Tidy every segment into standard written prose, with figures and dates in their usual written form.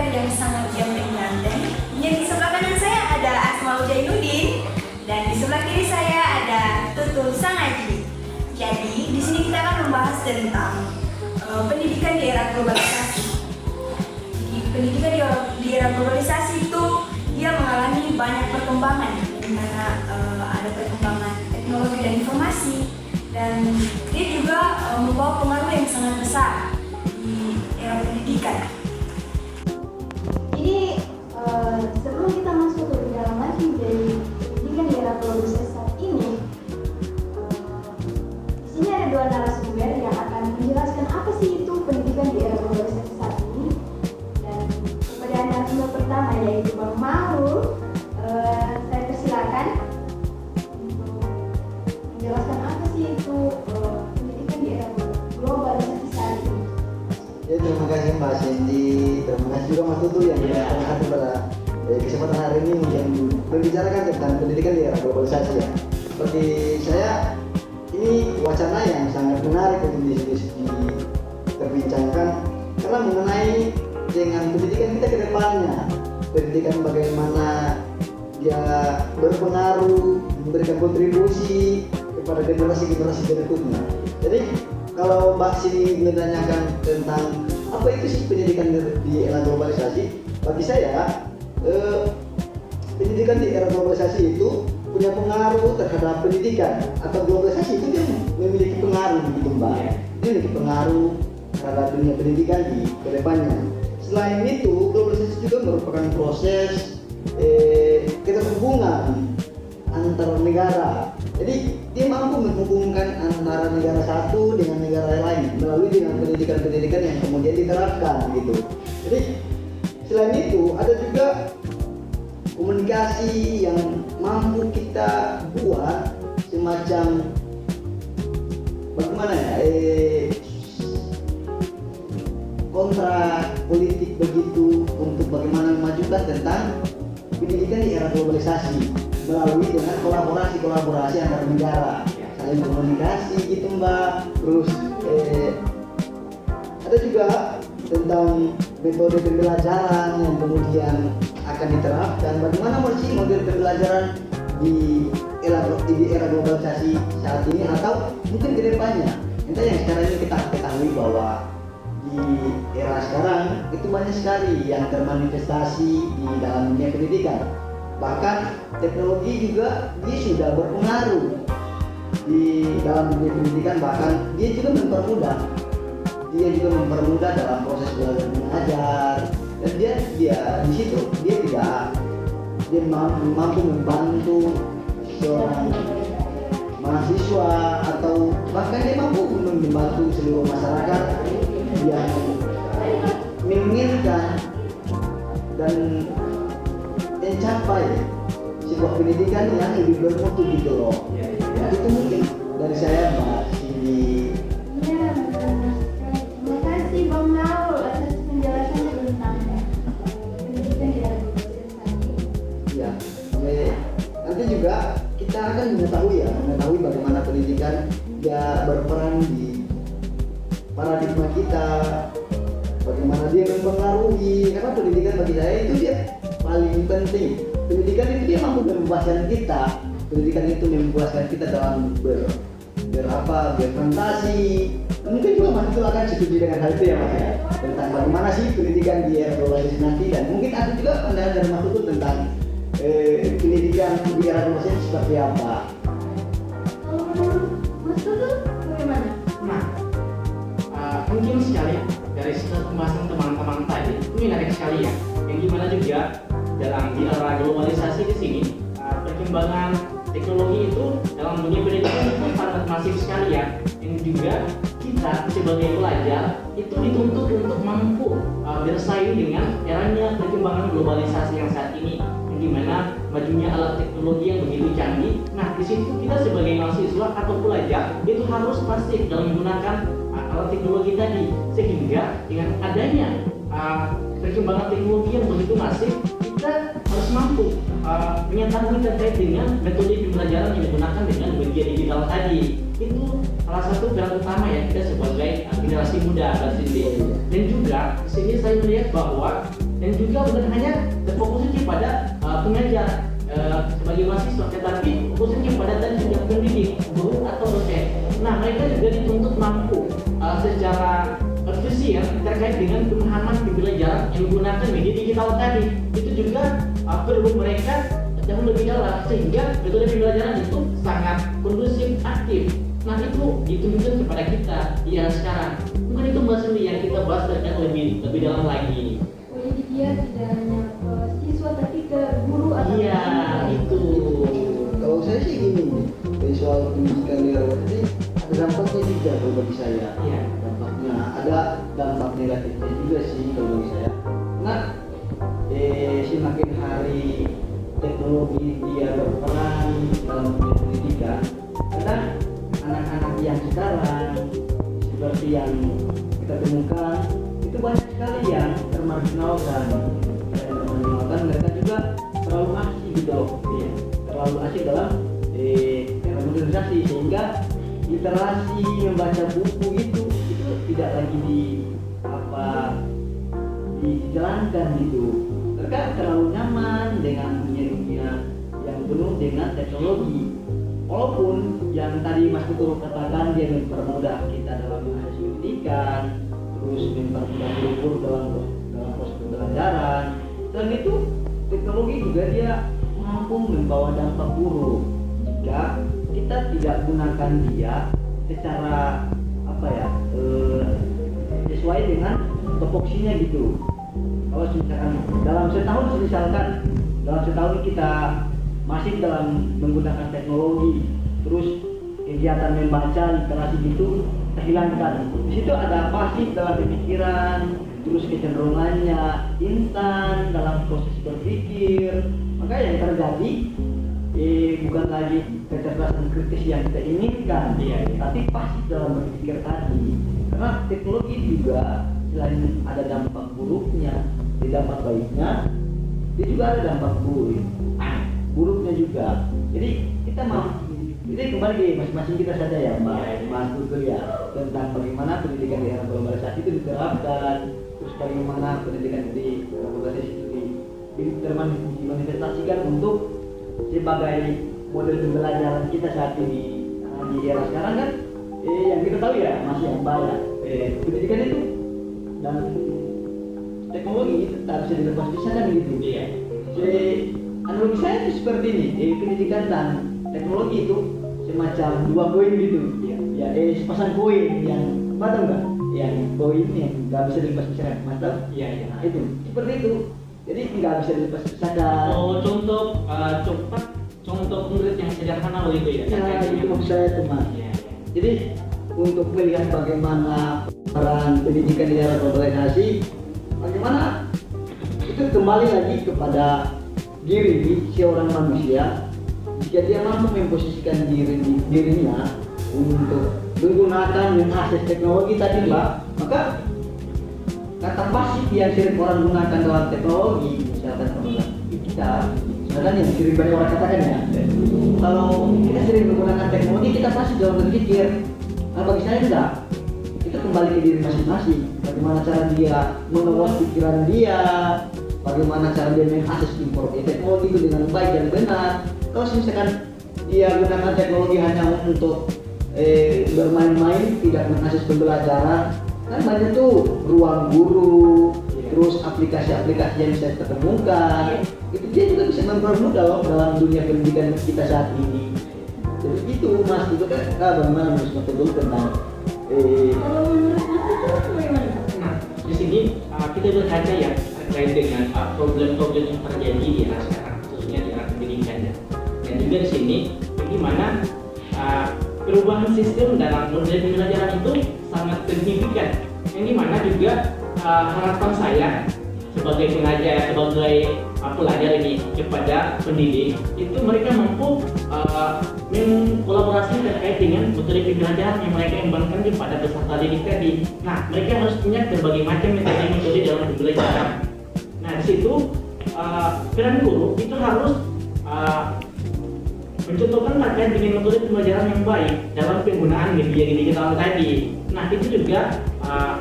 narasumber yang sangat ganteng. Yang di sebelah kanan saya ada Asmaul Jainuddin dan di sebelah kiri saya ada Tutul Sangaji. Jadi di sini kita akan membahas tentang pendidikan di era globalisasi. Jadi pendidikan di era globalisasi itu dia mengalami banyak perkembangan, di mana ada perkembangan teknologi dan informasi, dan dia juga membawa pengaruh yang sangat besar di era pendidikan. Ini sebelum kita masuk ke dalam lagi dari pendidikan di era globalisasi saat ini, di sini ada dua narasumber yang akan menjelaskan apa sih itu pendidikan di era globalisasi saat ini. Dan kepada narasumber pertama yaitu Bang Maul, saya persilakan untuk menjelaskan apa sih itu pendidikan di era globalisasi saat ini. Ya, terima kasih Mbak Cindy, terima kasih juga Mas Tutul yang datang pada kesempatan hari ini yang membicarakan tentang pendidikan di era globalisasi ya. Seperti saya, ini wacana yang sangat menarik untuk diperbincangkan karena mengenai dengan pendidikan kita ke depannya, pendidikan bagaimana dia berpengaruh, memberikan kontribusi kepada generasi-generasi berikutnya. Jadi kalau Mbak Sini menanyakan tentang apa itu sih pendidikan di era globalisasi, bagi saya pendidikan di era globalisasi itu punya pengaruh terhadap pendidikan, atau globalisasi itu dia memiliki pengaruh gitu Mbak. Dia memiliki pengaruh terhadap dunia pendidikan di kedepannya. Selain itu, globalisasi juga merupakan proses keterhubungan antar negara. Jadi dia mampu menghubungkan antara negara satu dengan negara lain melalui dengan pendidikan-pendidikan yang kemudian diterapkan gitu. Jadi selain itu ada juga komunikasi yang mampu kita buat semacam bagaimana ya kontrak politik begitu untuk bagaimana memajukan tentang pendidikan di era globalisasi melalui dengan kolaborasi antar negara, saling komunikasi gitu Mbak. Terus ada juga tentang metode pembelajaran yang kemudian akan diterapkan, bagaimana model pembelajaran di era globalisasi saat ini atau mungkin ke depannya. Entah yang sekarang ini kita ketahui bahwa di era sekarang itu banyak sekali yang termanifestasi di dalam dunia pendidikan. Bahkan teknologi juga dia sudah berpengaruh di dalam dunia pendidikan, bahkan dia juga mempermudah dalam proses belajar mengajar, dan dia di situ dia mampu membantu seorang mahasiswa atau bahkan dia mampu membantu seluruh masyarakat yang menginginkan dan mencapai sebuah pendidikan yang lebih bermutu gitu loh. Ya, itu mungkin dari saya Mbak Cindy. Ya, terima kasih Bang Maul atas penjelasannya tentang pendidikan di era globalisasi saat ini. Ya, nanti juga kita akan mengetahui bagaimana pendidikan dia berperan di paradigma kita, bagaimana dia mempengaruhi, karena pendidikan bagi saya itu dia paling penting. Pendidikan itu dia mampu membebaskan kita, pendidikan itu membebaskan kita dalam berfantasi. Mungkin juga Mas itu akan setuju dengan hal itu ya Mas ya, tentang bagaimana sih pendidikan di era globalisasi nanti, dan mungkin ada juga pandangan dari Mas itu tentang pendidikan di era globalisasi seperti apa. Kalau menurut Mas Tutul bagaimana? Nah, mungkin sekali dari pembahasan teman-teman tadi itu menarik sekali ya. Yang gimana juga dalam di era globalisasi di sini perkembangan teknologi itu dalam dunia pendidikan itu sangat masif sekali ya. Yang juga kita sebagai pelajar itu dituntut untuk mampu bersaing dengan eranya perkembangan globalisasi yang saat ini, yang dimana majunya alat teknologi yang begitu canggih. Nah, di situ kita sebagai mahasiswa atau pelajar itu harus pasti dalam menggunakan alat teknologi tadi, sehingga dengan adanya perkembangan teknologi yang begitu masif, kita harus mampu mengetahui terkait dengan metode pembelajaran yang digunakan dengan media digital tadi. Itu salah satu peran utama ya kita sebagai generasi muda dan sendiri. Dan juga di sini saya melihat bahwa dan juga bukan hanya terfokus pada pengajar sebagai mahasiswa, tetapi fokusnya pada tadi juga pendidik, guru atau dosen. Nah, mereka juga dituntut mampu secara efisien terkait dengan pemahaman pembelajaran yang menggunakan media digital tadi. Itu juga perlu mereka jauh lebih dalam sehingga metode pembelajaran itu sangat kondusif, aktif. Nah, itu dituntut kepada kita di era sekarang. Mungkin itu Mbak Suli yang kita bahas terkait lebih dalam lagi. Oh, jadi dia tidak hanya siswa tapi ke guru atau Iya, itu. Kalau saya sih gini, dari soal pendidikan di era ini ada dampaknya juga kalau bagi saya. Iya. Dampaknya ada dampak negatifnya juga sih kalau bagi saya. Nah, semakin hari teknologi dia berperan dalam dunia pendidikan, kadang anak-anak yang sekarang seperti yang kita temukan itu banyak sekali yang termarginalkan. Mereka juga terlalu asik gitu loh, ya. Terlalu asik dalam era modernisasi sehingga literasi membaca buku itu tidak lagi dijalankan gitu. Mereka terlalu nyaman dengan dunia yang penuh dengan teknologi. Walaupun yang tadi Mas Tutur katakan dia mempermudah kita dalam proses pendidikan, terus mempermudah guru dalam proses pembelajaran. Selain itu, teknologi juga dia mampu membawa dampak buruk jika kita tidak gunakan dia secara sesuai dengan topoksinya gitu. Kalau misalkan dalam setahun kita masih dalam menggunakan teknologi, terus kegiatan membaca literasi gitu terhilangkan. Di situ ada pasif dalam pemikiran, terus kecenderungannya instan dalam proses berpikir. Maka yang terjadi bukan lagi kecerdasan kritis yang kita inginkan, tapi pasif dalam berpikir tadi. Karena teknologi juga selain ada dampak buruknya, di dampak baiknya, dia juga ada dampak buruknya juga. Jadi kita jadi kembali ke masing-masing kita saja ya Mas Tutur ya, tentang bagaimana pendidikan di era globalisasi itu diterapkan, terus bagaimana pendidikan di globalisasi itu dimanifestasikan untuk sebagai model pembelajaran kita saat ini. Nah, di era sekarang kan yang kita tahu ya masih yang banyak pendidikan itu dan teknologi itu tak bisa dilepaskan gitu. Jadi analogi saya itu seperti ini, pendidikan dan teknologi itu semacam dua koin gitu. Sepasang koin yang tahu nggak? Yang koin yang nggak bisa dilepaskan, mas tahu? Nah, itu seperti itu. Jadi nggak bisa dilepaskan. Contoh konkret yang sederhana begitu ya. Itu maksud saya teman. Jadi untuk melihat bagaimana peran pendidikan di era globalisasi, bagaimana itu kembali lagi kepada diri seorang manusia. Jika dia mampu memposisikan dirinya untuk menggunakan mengakses teknologi tadi Mbak, maka kata pasif yang sering orang gunakan dalam teknologi, misalkan kita, misalkan yang sering banyak orang katakan ya, kalau kita sering menggunakan teknologi kita pasif dalam berpikir. Nah bagi saya enggak, itu kembali ke diri masing-masing. Bagaimana cara dia mengelola pikiran dia, bagaimana cara dia mengakses teknologi itu dengan baik dan benar. Kalau misalkan dia gunakan teknologi hanya untuk bermain-main, tidak mengakses pembelajaran, kan banyak tuh ruang guru, terus aplikasi-aplikasi yang bisa kita temukan. Itu dia juga bisa mempermudah loh dalam dunia pendidikan kita saat ini. Jadi itu Mas, itu kan bagaimana Mas Tutur tentang kalau menurut Mas itu bagaimana? Nah, di sini kita berkaca ya terkait dengan problem-problem yang terjadi di era sekarang, khususnya di era pendidikan ya. Dan juga di sini bagaimana perubahan sistem dalam model pembelajaran itu sangat signifikan. Yang dimana juga harapan saya sebagai pengajar, sebagai pelajar ini kepada pendidik itu mereka mampu mengkolaborasi terkait dengan metode pembelajaran yang mereka kembangkan kepada peserta didik tadi. Nah, mereka harus punya berbagai macam metode dalam pembelajaran. Nah, di situ peran guru itu harus mencontohkan terkait dengan metode pembelajaran yang baik dalam penggunaan media digital tadi. Nah, itu juga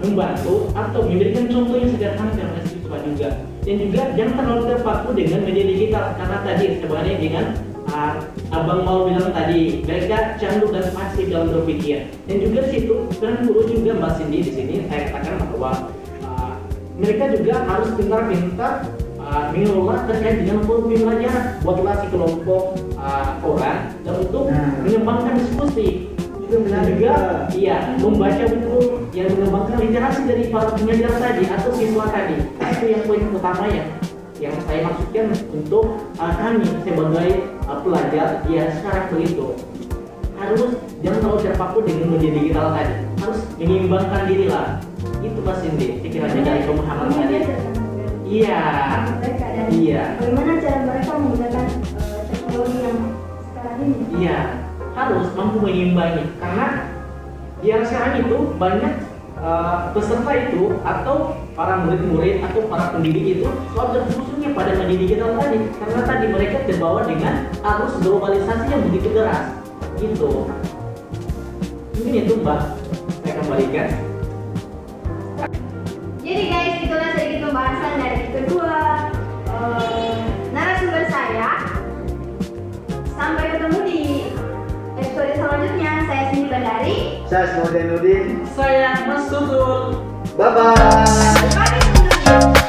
membantu atau memberikan contoh yang sederhana kepada siswa juga. Dan juga jangan terlalu terpaku dengan media digital karena tadi sebenarnya dengan abang mau bilang tadi mereka candu dan pasif dalam berpikir. Dan juga di situ peran guru juga Mbak Cindy di sini saya katakan bahwa mereka juga harus pintar-pintar mengelola terkait dengan forum pembelajaran. Buatlah si kelompok orang dan untuk mengembangkan diskusi. Dan juga iya membaca buku yang mengembangkan literasi dari para pengajar tadi atau siswa tadi. Itu yang poin utama yang saya maksudkan untuk kami sebagai pelajar ya sekarang begitu. Harus jangan terlalu terpaku dengan media digital tadi. Harus mengimbangkan diri lah. Itu Mbak Cindy, sekiranya dari pemahaman tadi. Iya. Iya. Bagaimana cara mereka menggunakan teknologi yang sekarang ini? Iya, harus mampu mengimbangi karena yang sekarang itu banyak peserta itu atau para murid-murid atau para pendidik itu selalu terfokusnya pada media digital tadi karena tadi mereka terbawa dengan arus globalisasi yang begitu deras gitu. Mungkin itu Mbak, saya kembalikan. Jadi guys, itulah sedikit pembahasan dari kedua narasumber saya. Sampai ketemu di episode selanjutnya. Saya Cindy Bandari. Saya Asmaul Jainuddin. Saya Mas Tutul. Bye bye. Pamit undur diri.